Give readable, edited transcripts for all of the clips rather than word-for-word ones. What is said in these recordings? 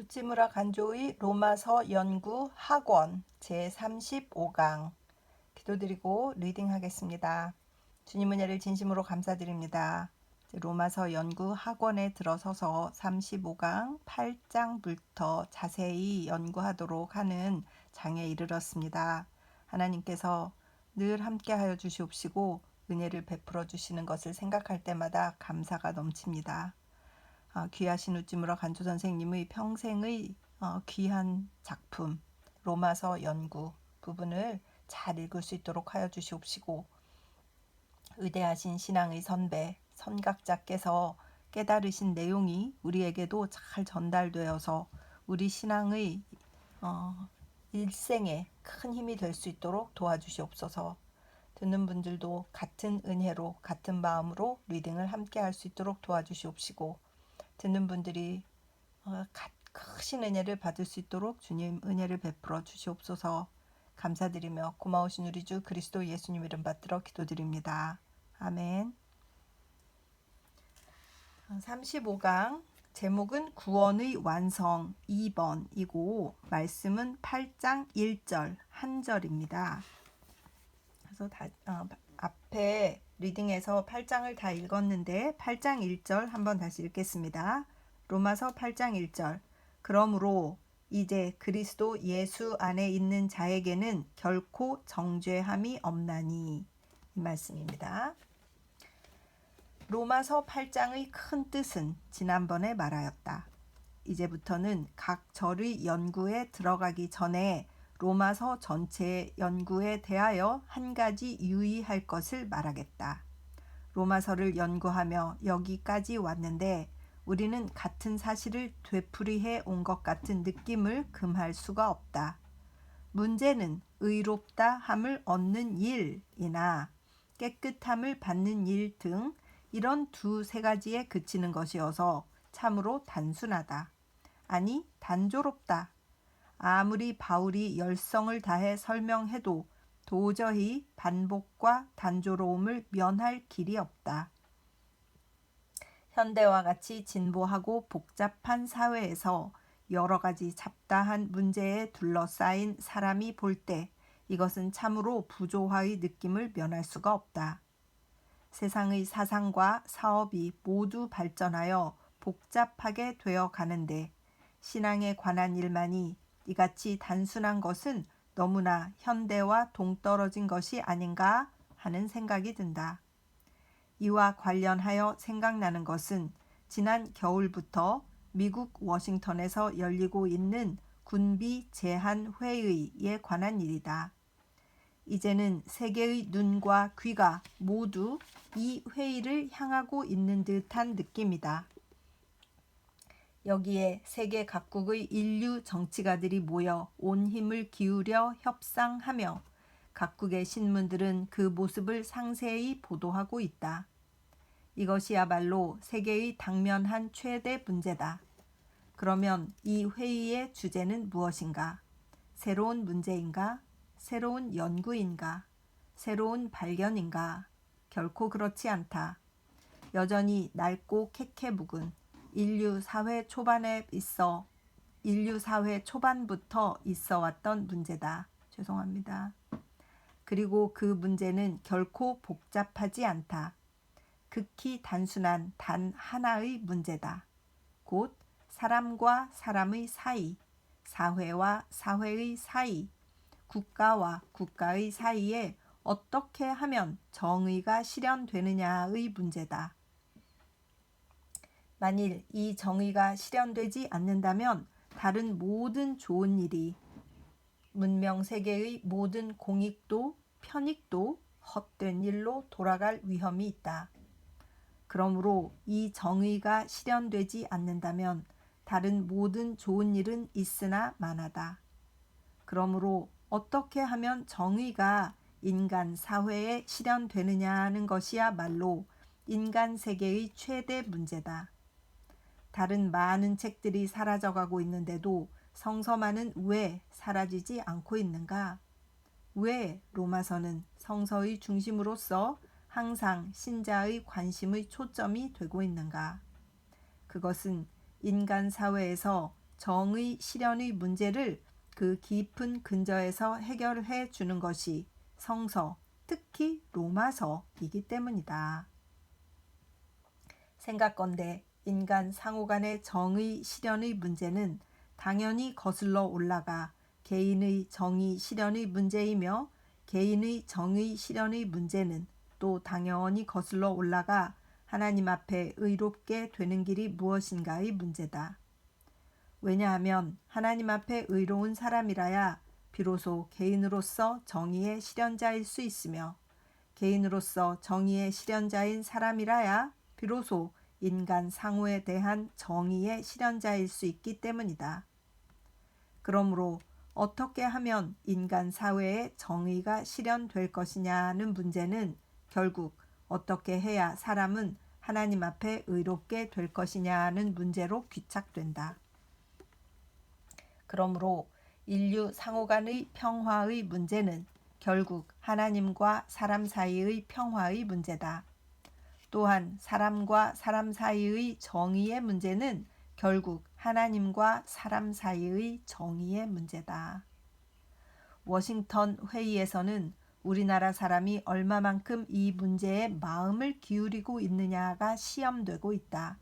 우찌무라 간조의 로마서 연구 학원 제35강 기도드리고 리딩하겠습니다. 주님 은혜를 진심으로 감사드립니다. 로마서 연구 학원에 들어서서 35강 8장부터 자세히 연구하도록 하는 장에 이르렀습니다. 하나님께서 늘 함께하여 주시옵시고 은혜를 베풀어 주시는 것을 생각할 때마다 감사가 넘칩니다. 귀하신 우찌무라 간조 선생님의 평생의 귀한 작품 로마서 연구 부분을 잘 읽을 수 있도록 하여 주시옵시고 위대하신 신앙의 선배 선각자께서 깨달으신 내용이 우리에게도 잘 전달되어서 우리 신앙의 일생에 큰 힘이 될 수 있도록 도와주시옵소서. 듣는 분들도 같은 은혜로 같은 마음으로 리딩을 함께 할 수 있도록 도와주시옵시고 듣는 분들이 크신 은혜를 받을 수 있도록 주님 은혜를 베풀어 주시옵소서. 감사드리며 고마우신 우리 주 그리스도 예수님 이름 받들어 기도드립니다. 아멘. 35강 제목은 구원의 완성 2번이고 말씀은 8장 1절 한 절입니다. 그래서 앞에 리딩에서 8장을 다 읽었는데 8장 1절 한번 다시 읽겠습니다. 로마서 8장 1절 그러므로 이제 그리스도 예수 안에 있는 자에게는 결코 정죄함이 없나니 이 말씀입니다. 로마서 8장의 큰 뜻은 지난번에 말하였다. 이제부터는 각 절의 연구에 들어가기 전에 로마서 전체의 연구에 대하여 한 가지 유의할 것을 말하겠다. 로마서를 연구하며 여기까지 왔는데 우리는 같은 사실을 되풀이해 온 것 같은 느낌을 금할 수가 없다. 문제는 의롭다 함을 얻는 일이나 깨끗함을 받는 일 등 이런 두세 가지에 그치는 것이어서 참으로 단순하다. 아니 단조롭다. 아무리 바울이 열성을 다해 설명해도 도저히 반복과 단조로움을 면할 길이 없다. 현대와 같이 진보하고 복잡한 사회에서 여러 가지 잡다한 문제에 둘러싸인 사람이 볼 때 이것은 참으로 부조화의 느낌을 면할 수가 없다. 세상의 사상과 사업이 모두 발전하여 복잡하게 되어 가는데 신앙에 관한 일만이 이같이 단순한 것은 너무나 현대와 동떨어진 것이 아닌가 하는 생각이 든다. 이와 관련하여 생각나는 것은 지난 겨울부터 미국 워싱턴에서 열리고 있는 군비 제한회의에 관한 일이다. 이제는 세계의 눈과 귀가 모두 이 회의를 향하고 있는 듯한 느낌이다. 여기에 세계 각국의 인류 정치가들이 모여 온 힘을 기울여 협상하며 각국의 신문들은 그 모습을 상세히 보도하고 있다. 이것이야말로 세계의 당면한 최대 문제다. 그러면 이 회의의 주제는 무엇인가? 새로운 문제인가? 새로운 연구인가? 새로운 발견인가? 결코 그렇지 않다. 여전히 낡고 캐캐묵은 인류 사회 초반부터 있어 왔던 문제다. 죄송합니다. 그리고 그 문제는 결코 복잡하지 않다. 극히 단순한 단 하나의 문제다. 곧 사람과 사람의 사이, 사회와 사회의 사이, 국가와 국가의 사이에 어떻게 하면 정의가 실현되느냐의 문제다. 만일 이 정의가 실현되지 않는다면 다른 모든 좋은 일이 문명 세계의 모든 공익도 편익도 헛된 일로 돌아갈 위험이 있다. 그러므로 이 정의가 실현되지 않는다면 다른 모든 좋은 일은 있으나 마나다. 그러므로 어떻게 하면 정의가 인간 사회에 실현되느냐는 것이야말로 인간 세계의 최대 문제다. 다른 많은 책들이 사라져가고 있는데도 성서만은 왜 사라지지 않고 있는가? 왜 로마서는 성서의 중심으로서 항상 신자의 관심의 초점이 되고 있는가? 그것은 인간 사회에서 정의 실현의 문제를 그 깊은 근저에서 해결해 주는 것이 성서, 특히 로마서이기 때문이다. 생각건대 인간 상호 간의 정의 실현의 문제는 당연히 거슬러 올라가 개인의 정의 실현의 문제이며 개인의 정의 실현의 문제는 또 당연히 거슬러 올라가 하나님 앞에 의롭게 되는 길이 무엇인가의 문제다. 왜냐하면 하나님 앞에 의로운 사람이라야 비로소 개인으로서 정의의 실현자일 수 있으며 개인으로서 정의의 실현자인 사람이라야 비로소 인간 상호에 대한 정의의 실현자일 수 있기 때문이다. 그러므로 어떻게 하면 인간 사회의 정의가 실현될 것이냐는 문제는 결국 어떻게 해야 사람은 하나님 앞에 의롭게 될 것이냐는 문제로 귀착된다. 그러므로 인류 상호 간의 평화의 문제는 결국 하나님과 사람 사이의 평화의 문제다. 또한 사람과 사람 사이의 정의의 문제는 결국 하나님과 사람 사이의 정의의 문제다. 워싱턴 회의에서는 우리나라 사람이 얼마만큼 이 문제에 마음을 기울이고 있느냐가 시험되고 있다.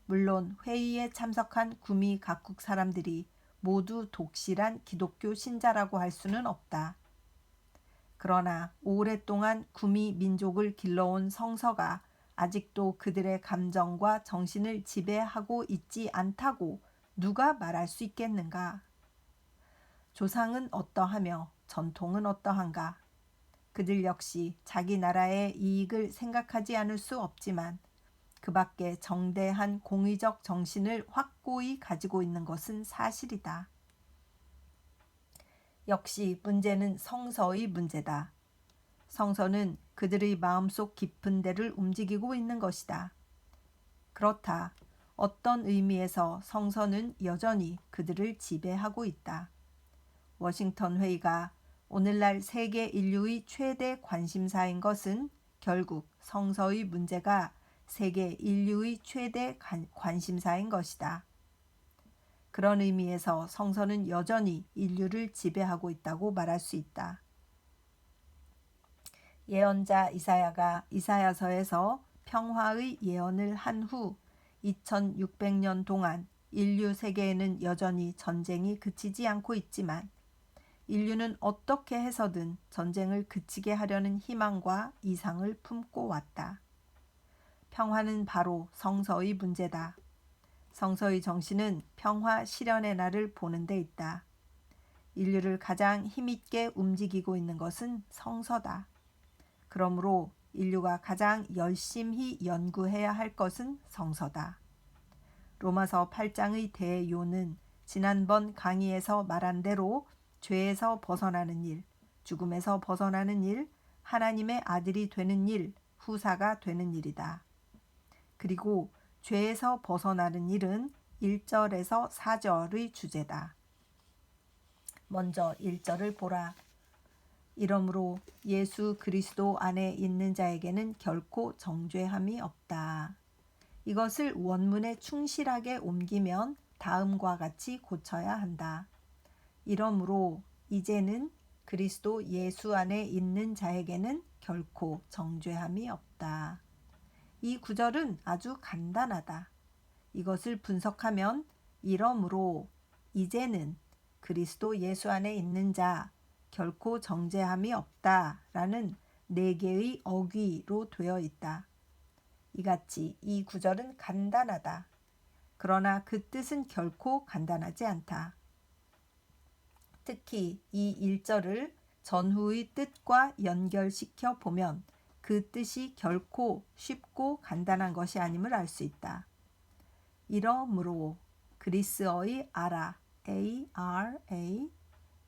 물론 회의에 참석한 구미 각국 사람들이 모두 독실한 기독교 신자라고 할 수는 없다. 그러나 오랫동안 구미 민족을 길러온 성서가 아직도 그들의 감정과 정신을 지배하고 있지 않다고 누가 말할 수 있겠는가? 조상은 어떠하며 전통은 어떠한가? 그들 역시 자기 나라의 이익을 생각하지 않을 수 없지만 그 밖에 정대한 공의적 정신을 확고히 가지고 있는 것은 사실이다. 역시 문제는 성서의 문제다. 성서는 그들의 마음속 깊은 데를 움직이고 있는 것이다. 그렇다. 어떤 의미에서 성서는 여전히 그들을 지배하고 있다. 워싱턴 회의가 오늘날 세계 인류의 최대 관심사인 것은 결국 성서의 문제가 세계 인류의 최대 관심사인 것이다. 그런 의미에서 성서는 여전히 인류를 지배하고 있다고 말할 수 있다. 예언자 이사야가 이사야서에서 평화의 예언을 한 후 2600년 동안 인류 세계에는 여전히 전쟁이 그치지 않고 있지만 인류는 어떻게 해서든 전쟁을 그치게 하려는 희망과 이상을 품고 왔다. 평화는 바로 성서의 문제다. 성서의 정신은 평화 실현의 날을 보는 데 있다. 인류를 가장 힘있게 움직이고 있는 것은 성서다. 그러므로 인류가 가장 열심히 연구해야 할 것은 성서다. 로마서 8장의 대요는 지난번 강의에서 말한 대로 죄에서 벗어나는 일, 죽음에서 벗어나는 일, 하나님의 아들이 되는 일, 후사가 되는 일이다. 그리고 죄에서 벗어나는 일은 1절에서 4절의 주제다. 먼저 1절을 보라. 이러므로 예수 그리스도 안에 있는 자에게는 결코 정죄함이 없다. 이것을 원문에 충실하게 옮기면 다음과 같이 고쳐야 한다. 이러므로 이제는 그리스도 예수 안에 있는 자에게는 결코 정죄함이 없다. 이 구절은 아주 간단하다. 이것을 분석하면 이러므로 이제는 그리스도 예수 안에 있는 자 결코 정죄함이 없다라는 4개의 어귀로 되어 있다. 이같이 이 구절은 간단하다. 그러나 그 뜻은 결코 간단하지 않다. 특히 이 1절을 전후의 뜻과 연결시켜 보면 그 뜻이 결코 쉽고 간단한 것이 아님을 알 수 있다. 이러므로 그리스어의 알아, A-R-A,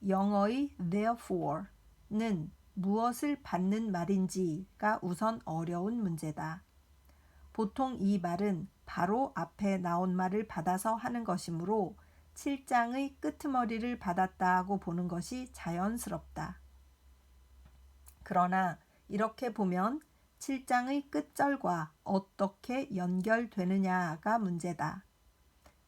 영어의 therefore는 무엇을 받는 말인지가 우선 어려운 문제다. 보통 이 말은 바로 앞에 나온 말을 받아서 하는 것이므로 7장의 끄트머리를 받았다고 보는 것이 자연스럽다. 그러나 이렇게 보면 7장의 끝절과 어떻게 연결되느냐가 문제다.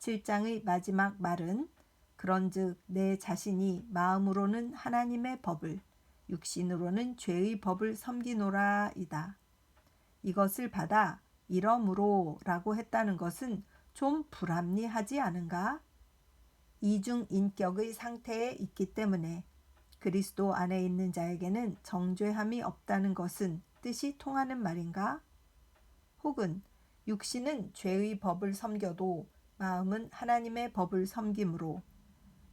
7장의 마지막 말은 그런즉 내 자신이 마음으로는 하나님의 법을 육신으로는 죄의 법을 섬기노라이다. 이것을 받아 이러므로 라고 했다는 것은 좀 불합리하지 않은가? 이중인격의 상태에 있기 때문에 그리스도 안에 있는 자에게는 정죄함이 없다는 것은 뜻이 통하는 말인가? 혹은 육신은 죄의 법을 섬겨도 마음은 하나님의 법을 섬김으로,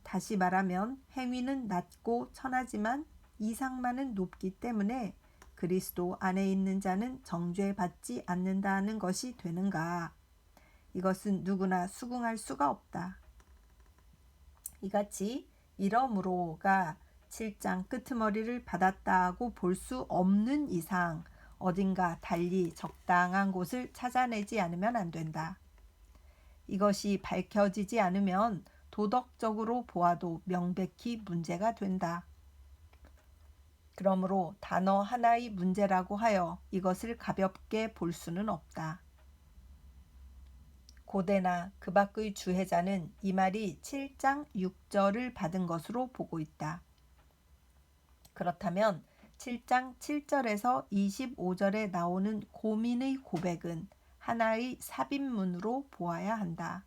다시 말하면 행위는 낮고 천하지만 이상만은 높기 때문에 그리스도 안에 있는 자는 정죄받지 않는다는 것이 되는가? 이것은 누구나 수긍할 수가 없다. 이같이 이러므로가 7장 끄트머리를 받았다고 볼 수 없는 이상 어딘가 달리 적당한 곳을 찾아내지 않으면 안 된다. 이것이 밝혀지지 않으면 도덕적으로 보아도 명백히 문제가 된다. 그러므로 단어 하나의 문제라고 하여 이것을 가볍게 볼 수는 없다. 고대나 그 밖의 주해자는 이 말이 7장 6절을 받은 것으로 보고 있다. 그렇다면 7장 7절에서 25절에 나오는 고민의 고백은 하나의 삽입문으로 보아야 한다.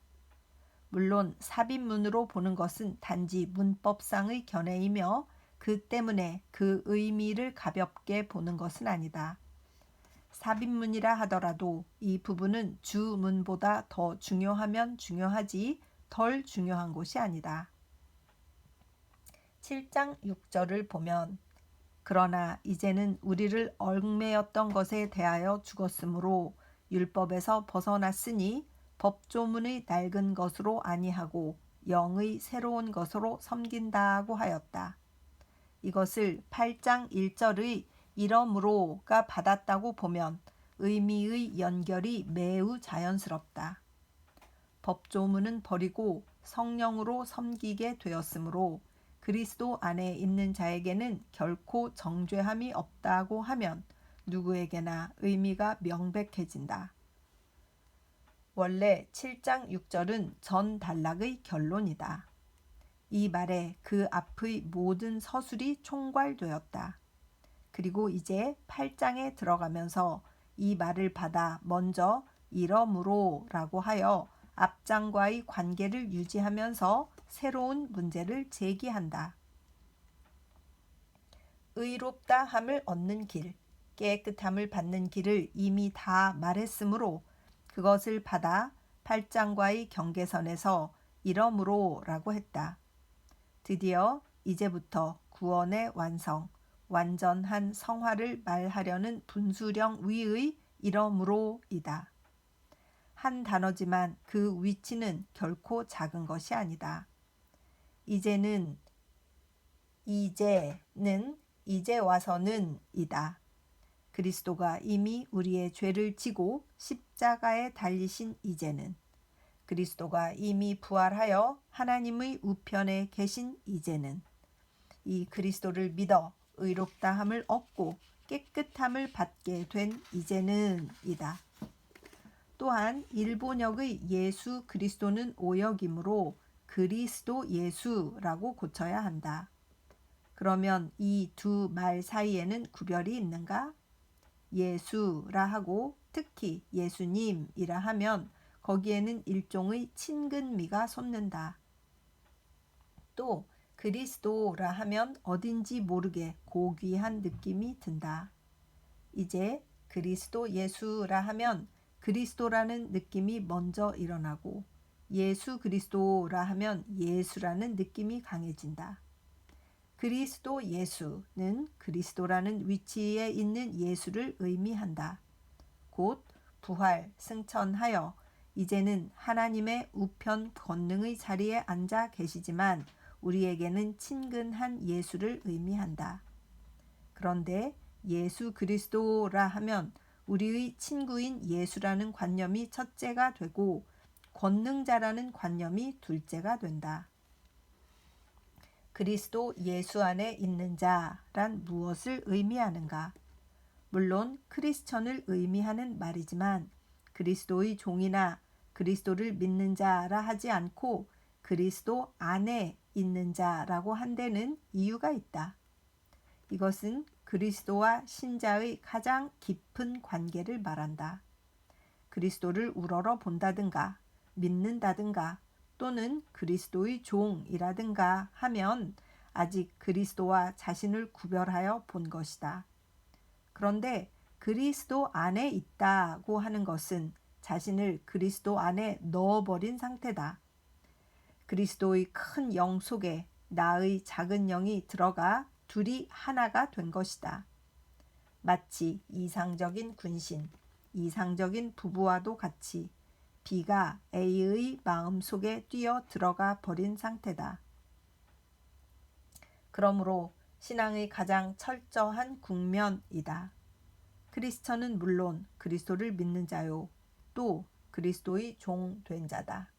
물론 삽입문으로 보는 것은 단지 문법상의 견해이며 그 때문에 그 의미를 가볍게 보는 것은 아니다. 삽입문이라 하더라도 이 부분은 주문보다 더 중요하면 중요하지 덜 중요한 것이 아니다. 7장 6절을 보면 그러나 이제는 우리를 얽매였던 것에 대하여 죽었으므로 율법에서 벗어났으니 법조문의 낡은 것으로 아니하고 영의 새로운 것으로 섬긴다고 하였다. 이것을 8장 1절의 이러므로가 받았다고 보면 의미의 연결이 매우 자연스럽다. 법조문은 버리고 성령으로 섬기게 되었으므로 그리스도 안에 있는 자에게는 결코 정죄함이 없다고 하면 누구에게나 의미가 명백해진다. 원래 7장 6절은 전 단락의 결론이다. 이 말에 그 앞의 모든 서술이 총괄되었다. 그리고 이제 8장에 들어가면서 이 말을 받아 먼저 이러므로라고 하여 앞장과의 관계를 유지하면서 새로운 문제를 제기한다. 의롭다 함을 얻는 길, 깨끗함을 받는 길을 이미 다 말했으므로 그것을 받아 8장과의 경계선에서 이러므로라고 했다. 드디어 이제부터 구원의 완성, 완전한 성화를 말하려는 분수령 위의 이러므로이다. 한 단어지만 그 위치는 결코 작은 것이 아니다. 이제는 이제 와서는 이다. 그리스도가 이미 우리의 죄를 지고 십자가에 달리신 이제는, 그리스도가 이미 부활하여 하나님의 우편에 계신 이제는, 이 그리스도를 믿어 의롭다함을 얻고 깨끗함을 받게 된 이제는 이다. 또한 일본역의 예수 그리스도는 오역이므로 그리스도 예수라고 고쳐야 한다. 그러면 이 두 말 사이에는 구별이 있는가? 예수라 하고 특히 예수님이라 하면 거기에는 일종의 친근미가 솟는다. 또 그리스도라 하면 어딘지 모르게 고귀한 느낌이 든다. 이제 그리스도 예수라 하면 그리스도라는 느낌이 먼저 일어나고 예수 그리스도라 하면 예수라는 느낌이 강해진다. 그리스도 예수는 그리스도라는 위치에 있는 예수를 의미한다. 곧 부활, 승천하여 이제는 하나님의 우편 권능의 자리에 앉아 계시지만 우리에게는 친근한 예수를 의미한다. 그런데 예수 그리스도라 하면 우리의 친구인 예수라는 관념이 첫째가 되고 권능자라는 관념이 둘째가 된다. 그리스도 예수 안에 있는 자란 무엇을 의미하는가? 물론 크리스천을 의미하는 말이지만 그리스도의 종이나 그리스도를 믿는 자라 하지 않고 그리스도 안에 있는 자라고 한 데는 이유가 있다. 이것은 그리스도와 신자의 가장 깊은 관계를 말한다. 그리스도를 우러러 본다든가 믿는다든가 또는 그리스도의 종이라든가 하면 아직 그리스도와 자신을 구별하여 본 것이다. 그런데 그리스도 안에 있다고 하는 것은 자신을 그리스도 안에 넣어버린 상태다. 그리스도의 큰 영 속에 나의 작은 영이 들어가 둘이 하나가 된 것이다. 마치 이상적인 군신, 이상적인 부부와도 같이 B가 A의 마음 속에 뛰어 들어가 버린 상태다. 그러므로 신앙의 가장 철저한 국면이다. 크리스천은 물론 그리스도를 믿는 자요, 또 그리스도의 종 된 자다.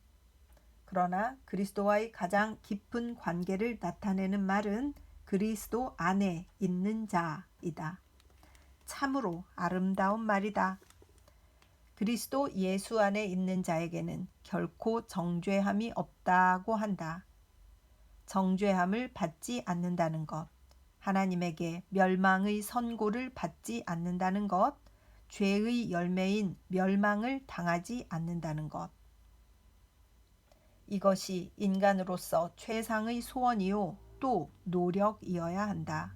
그러나 그리스도와의 가장 깊은 관계를 나타내는 말은 그리스도 안에 있는 자이다. 참으로 아름다운 말이다. 그리스도 예수 안에 있는 자에게는 결코 정죄함이 없다고 한다. 정죄함을 받지 않는다는 것, 하나님에게 멸망의 선고를 받지 않는다는 것, 죄의 열매인 멸망을 당하지 않는다는 것. 이것이 인간으로서 최상의 소원이요 또 노력이어야 한다.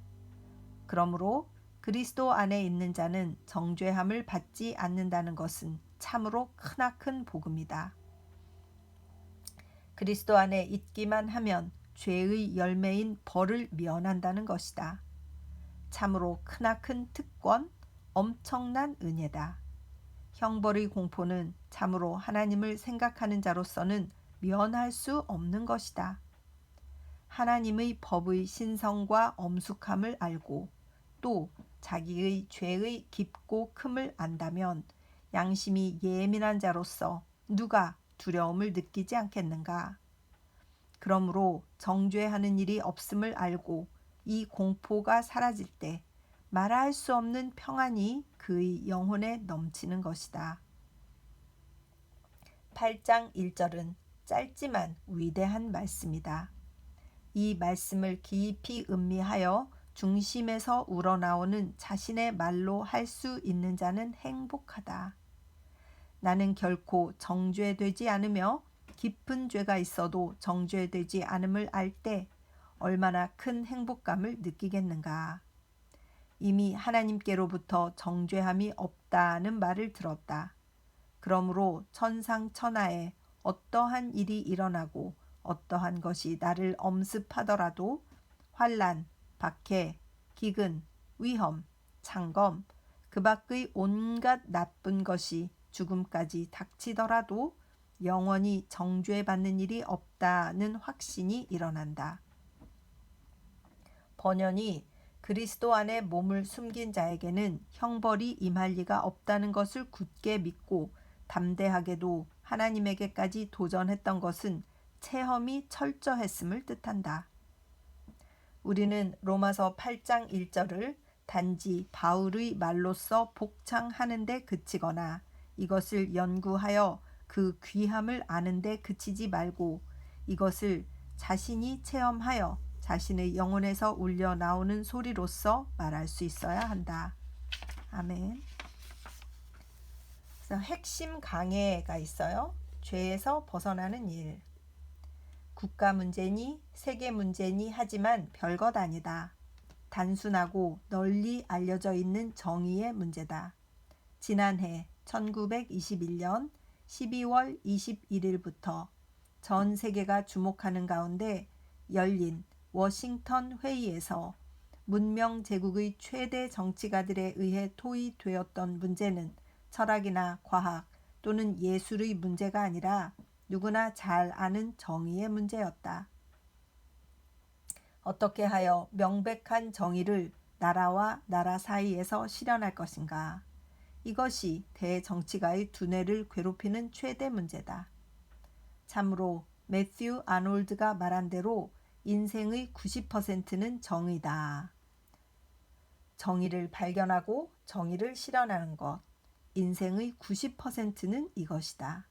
그러므로 그리스도 안에 있는 자는 정죄함을 받지 않는다는 것은 참으로 크나큰 복음이다. 그리스도 안에 있기만 하면 죄의 열매인 벌을 면한다는 것이다. 참으로 크나큰 특권, 엄청난 은혜다. 형벌의 공포는 참으로 하나님을 생각하는 자로서는 면할 수 없는 것이다. 하나님의 법의 신성과 엄숙함을 알고 또 자기의 죄의 깊고 큼을 안다면 양심이 예민한 자로서 누가 두려움을 느끼지 않겠는가? 그러므로 정죄하는 일이 없음을 알고 이 공포가 사라질 때 말할 수 없는 평안이 그의 영혼에 넘치는 것이다. 8장 1절은 짧지만 위대한 말씀이다. 이 말씀을 깊이 음미하여 중심에서 우러나오는 자신의 말로 할 수 있는 자는 행복하다. 나는 결코 정죄되지 않으며 깊은 죄가 있어도 정죄되지 않음을 알 때 얼마나 큰 행복감을 느끼겠는가. 이미 하나님께로부터 정죄함이 없다는 말을 들었다. 그러므로 천상천하에 어떠한 일이 일어나고 어떠한 것이 나를 엄습하더라도 환난, 박해, 기근, 위험, 창검, 그 밖의 온갖 나쁜 것이 죽음까지 닥치더라도 영원히 정죄받는 일이 없다는 확신이 일어난다. 번연히 그리스도 안에 몸을 숨긴 자에게는 형벌이 임할 리가 없다는 것을 굳게 믿고 담대하게도 하나님에게까지 도전했던 것은 체험이 철저했음을 뜻한다. 우리는 로마서 8장 1절을 단지 바울의 말로써 복창하는 데 그치거나 이것을 연구하여 그 귀함을 아는 데 그치지 말고 이것을 자신이 체험하여 자신의 영혼에서 울려 나오는 소리로서 말할 수 있어야 한다. 아멘. 그래서 핵심 강해가 있어요. 죄에서 벗어나는 일. 국가 문제니 세계 문제니 하지만 별것 아니다. 단순하고 널리 알려져 있는 정의의 문제다. 지난해 1921년 12월 21일부터 전 세계가 주목하는 가운데 열린 워싱턴 회의에서 문명 제국의 최대 정치가들에 의해 토의되었던 문제는 철학이나 과학 또는 예술의 문제가 아니라 누구나 잘 아는 정의의 문제였다. 어떻게 하여 명백한 정의를 나라와 나라 사이에서 실현할 것인가? 이것이 대정치가의 두뇌를 괴롭히는 최대 문제다. 참으로 매튜 아놀드가 말한 대로 인생의 90%는 정의다. 정의를 발견하고 정의를 실현하는 것. 인생의 90%는 이것이다.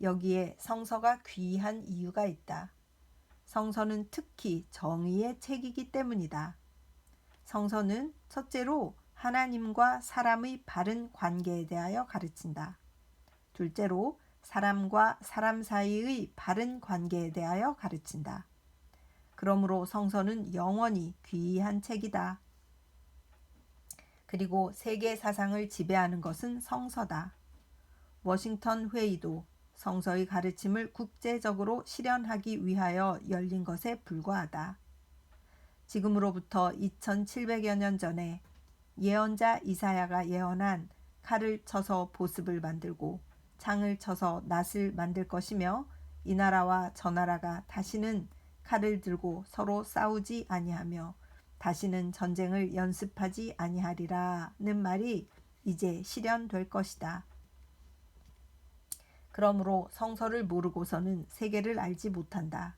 여기에 성서가 귀한 이유가 있다. 성서는 특히 정의의 책이기 때문이다. 성서는 첫째로 하나님과 사람의 바른 관계에 대하여 가르친다. 둘째로 사람과 사람 사이의 바른 관계에 대하여 가르친다. 그러므로 성서는 영원히 귀한 책이다. 그리고 세계 사상을 지배하는 것은 성서다. 워싱턴 회의도 성서의 가르침을 국제적으로 실현하기 위하여 열린 것에 불과하다. 지금으로부터 2700여 년 전에 예언자 이사야가 예언한 칼을 쳐서 보습을 만들고 창을 쳐서 낫을 만들 것이며 이 나라와 저 나라가 다시는 칼을 들고 서로 싸우지 아니하며 다시는 전쟁을 연습하지 아니하리라는 말이 이제 실현될 것이다. 그러므로 성서를 모르고서는 세계를 알지 못한다.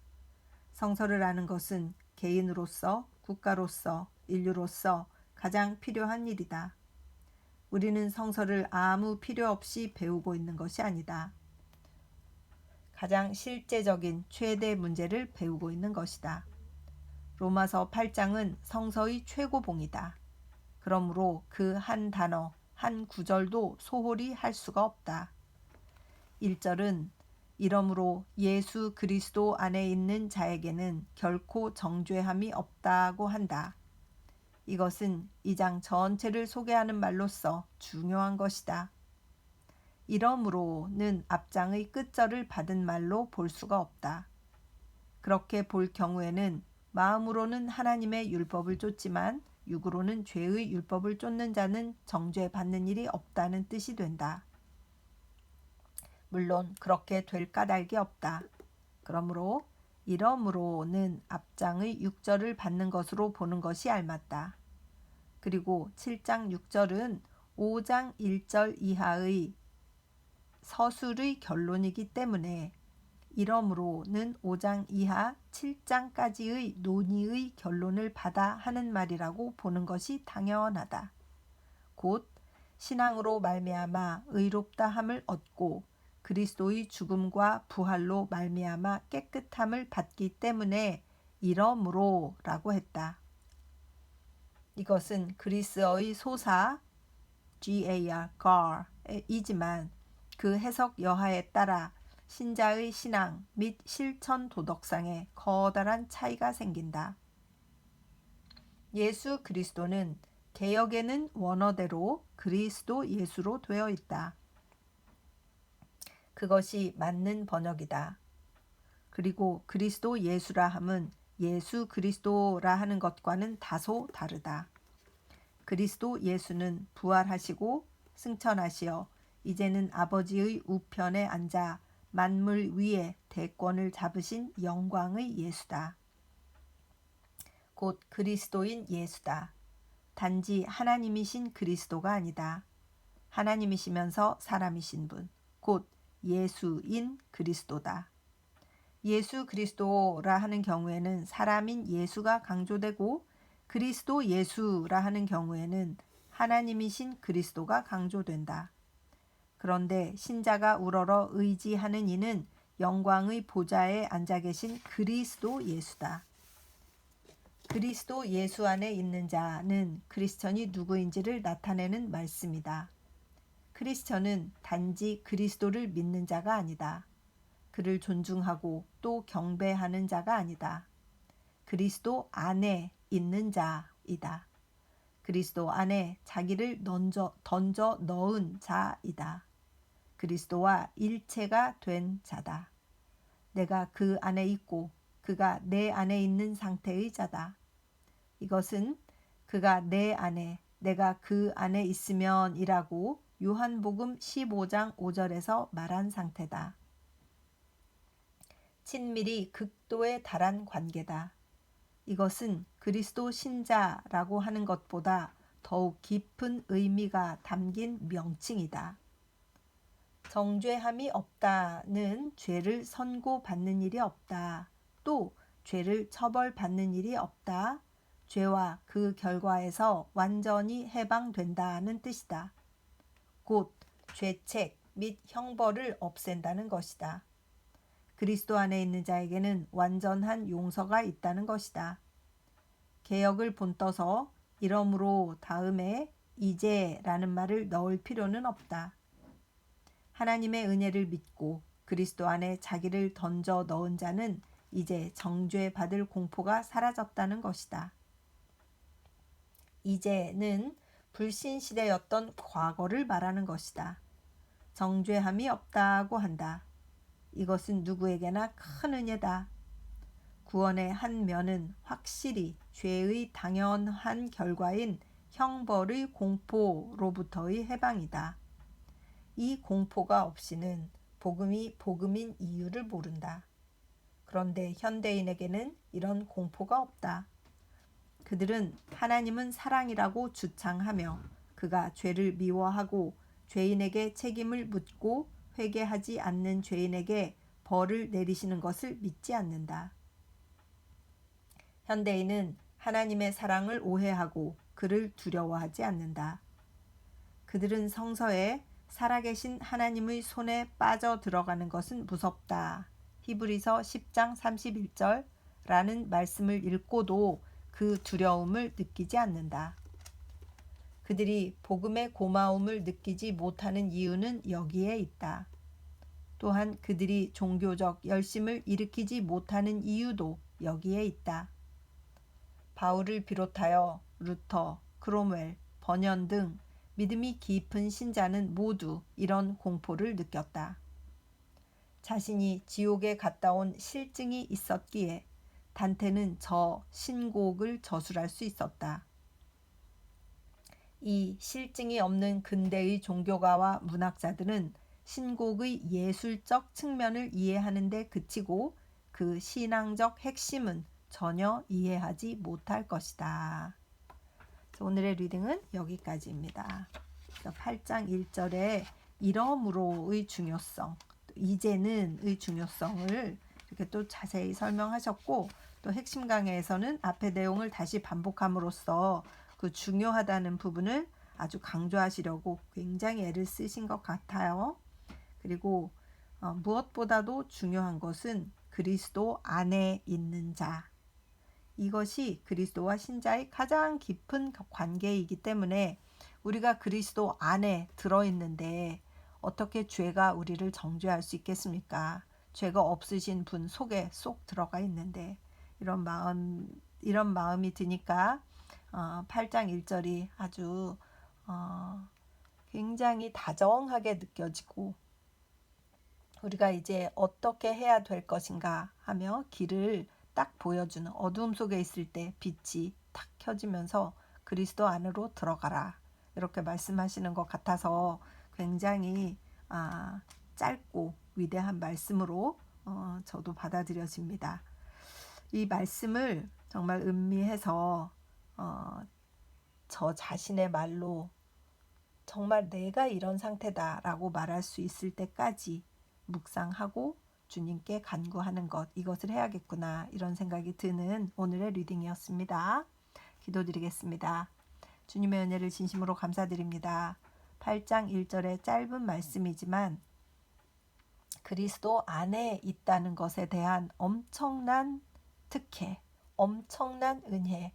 성서를 아는 것은 개인으로서, 국가로서, 인류로서 가장 필요한 일이다. 우리는 성서를 아무 필요 없이 배우고 있는 것이 아니다. 가장 실제적인 최대 문제를 배우고 있는 것이다. 로마서 8장은 성서의 최고봉이다. 그러므로 그 한 단어, 한 구절도 소홀히 할 수가 없다. 1절은 이러므로 예수 그리스도 안에 있는 자에게는 결코 정죄함이 없다고 한다. 이것은 이 장 전체를 소개하는 말로써 중요한 것이다. 이러므로는 앞장의 끝절을 받은 말로 볼 수가 없다. 그렇게 볼 경우에는 마음으로는 하나님의 율법을 쫓지만 육으로는 죄의 율법을 쫓는 자는 정죄받는 일이 없다는 뜻이 된다. 물론 그렇게 될 까닭이 없다. 그러므로 이러므로는 앞장의 6절을 받는 것으로 보는 것이 알맞다. 그리고 7장 6절은 5장 1절 이하의 서술의 결론이기 때문에 이러므로는 5장 이하 7장까지의 논의의 결론을 받아 하는 말이라고 보는 것이 당연하다. 곧 신앙으로 말미암아 의롭다함을 얻고 그리스도의 죽음과 부활로 말미암아 깨끗함을 받기 때문에 이러므로라고 했다. 이것은 그리스어의 소사 gar 이지만 그 해석 여하에 따라 신자의 신앙 및 실천 도덕상에 커다란 차이가 생긴다. 예수 그리스도는 개역에는 원어대로 그리스도 예수로 되어 있다. 그것이 맞는 번역이다. 그리고 그리스도 예수라 함은 예수 그리스도라 하는 것과는 다소 다르다. 그리스도 예수는 부활하시고 승천하시어 이제는 아버지의 우편에 앉아 만물 위에 대권을 잡으신 영광의 예수다. 곧 그리스도인 예수다. 단지 하나님이신 그리스도가 아니다. 하나님이시면서 사람이신 분, 곧 예수인 그리스도다. 예수 그리스도라 하는 경우에는 사람인 예수가 강조되고 그리스도 예수라 하는 경우에는 하나님이신 그리스도가 강조된다. 그런데 신자가 우러러 의지하는 이는 영광의 보좌에 앉아 계신 그리스도 예수다. 그리스도 예수 안에 있는 자는 크리스천이 누구인지를 나타내는 말씀이다. 크리스천은 단지 그리스도를 믿는 자가 아니다. 그를 존중하고 또 경배하는 자가 아니다. 그리스도 안에 있는 자이다. 그리스도 안에 자기를 던져 넣은 자이다. 그리스도와 일체가 된 자다. 내가 그 안에 있고 그가 내 안에 있는 상태의 자다. 이것은 그가 내 안에 내가 그 안에 있으면이라고 요한복음 15장 5절에서 말한 상태다. 친밀히 극도에 달한 관계다. 이것은 그리스도 신자라고 하는 것보다 더욱 깊은 의미가 담긴 명칭이다. 정죄함이 없다는 죄를 선고받는 일이 없다. 또 죄를 처벌받는 일이 없다. 죄와 그 결과에서 완전히 해방된다는 뜻이다. 곧 죄책, 및 형벌을 없앤다는 것이다. 그리스도 안에 있는 자에게는 완전한 용서가 있다는 것이다. 개역을 본떠서 이러므로 다음에 이제라는 말을 넣을 필요는 없다. 하나님의 은혜를 믿고 그리스도 안에 자기를 던져 넣은 자는 이제 정죄받을 공포가 사라졌다는 것이다. 이제는 불신시대였던 과거를 말하는 것이다. 정죄함이 없다고 한다. 이것은 누구에게나 큰 은혜다. 구원의 한 면은 확실히 죄의 당연한 결과인 형벌의 공포로부터의 해방이다. 이 공포가 없이는 복음이 복음인 이유를 모른다. 그런데 현대인에게는 이런 공포가 없다. 그들은 하나님은 사랑이라고 주창하며 그가 죄를 미워하고 죄인에게 책임을 묻고 회개하지 않는 죄인에게 벌을 내리시는 것을 믿지 않는다. 현대인은 하나님의 사랑을 오해하고 그를 두려워하지 않는다. 그들은 성서에 살아계신 하나님의 손에 빠져 들어가는 것은 무섭다. 히브리서 10장 31절라는 말씀을 읽고도 그 두려움을 느끼지 않는다. 그들이 복음의 고마움을 느끼지 못하는 이유는 여기에 있다. 또한 그들이 종교적 열심을 일으키지 못하는 이유도 여기에 있다. 바울을 비롯하여 루터, 크롬웰, 번연 등 믿음이 깊은 신자는 모두 이런 공포를 느꼈다. 자신이 지옥에 갔다 온 실증이 있었기에 단테는 저 신곡을 저술할 수 있었다. 이 실증이 없는 근대의 종교가와 문학자들은 신곡의 예술적 측면을 이해하는 데 그치고 그 신앙적 핵심은 전혀 이해하지 못할 것이다. 오늘의 리딩은 여기까지입니다. 8장 1절에 이러므로의 중요성, 이제는의 중요성을 이렇게 또 자세히 설명하셨고, 또 핵심 강해에서는 앞의 내용을 다시 반복함으로써 그 중요하다는 부분을 아주 강조하시려고 굉장히 애를 쓰신 것 같아요. 그리고 무엇보다도 중요한 것은 그리스도 안에 있는 자, 이것이 그리스도와 신자의 가장 깊은 관계이기 때문에 우리가 그리스도 안에 들어있는데 어떻게 죄가 우리를 정죄할 수 있겠습니까? 죄가 없으신 분 속에 쏙 들어가 있는데 이런 마음이 드니까 8장 1절이 아주 굉장히 다정하게 느껴지고, 우리가 이제 어떻게 해야 될 것인가 하며 길을 딱 보여주는, 어두움 속에 있을 때 빛이 탁 켜지면서 그리스도 안으로 들어가라, 이렇게 말씀하시는 것 같아서 굉장히 짧고 위대한 말씀으로 저도 받아들여집니다. 이 말씀을 정말 음미해서 저 자신의 말로 정말 내가 이런 상태다라고 말할 수 있을 때까지 묵상하고 주님께 간구하는 것, 이것을 해야겠구나, 이런 생각이 드는 오늘의 리딩이었습니다. 기도드리겠습니다. 주님의 은혜를 진심으로 감사드립니다. 8장 1절의 짧은 말씀이지만 그리스도 안에 있다는 것에 대한 엄청난 특혜, 엄청난 은혜,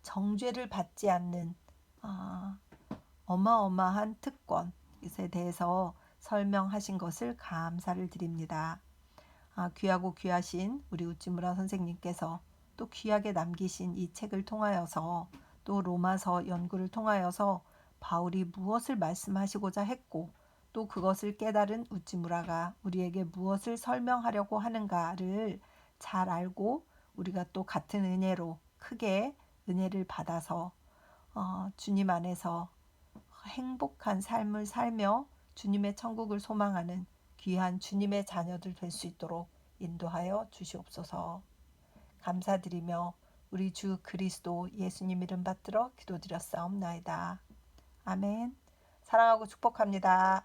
정죄를 받지 않는 어마어마한 특권, 이것에 대해서 설명하신 것을 감사를 드립니다. 귀하고 귀하신 우리 우찌무라 선생님께서 또 귀하게 남기신 이 책을 통하여서, 또 로마서 연구를 통하여서 바울이 무엇을 말씀하시고자 했고, 또 그것을 깨달은 우찌무라가 우리에게 무엇을 설명하려고 하는가를 잘 알고 우리가 또 같은 은혜로 크게 은혜를 받아서 주님 안에서 행복한 삶을 살며 주님의 천국을 소망하는 귀한 주님의 자녀들 될 수 있도록 인도하여 주시옵소서. 감사드리며 우리 주 그리스도 예수님 이름 받들어 기도드렸사옵나이다. 아멘. 사랑하고 축복합니다.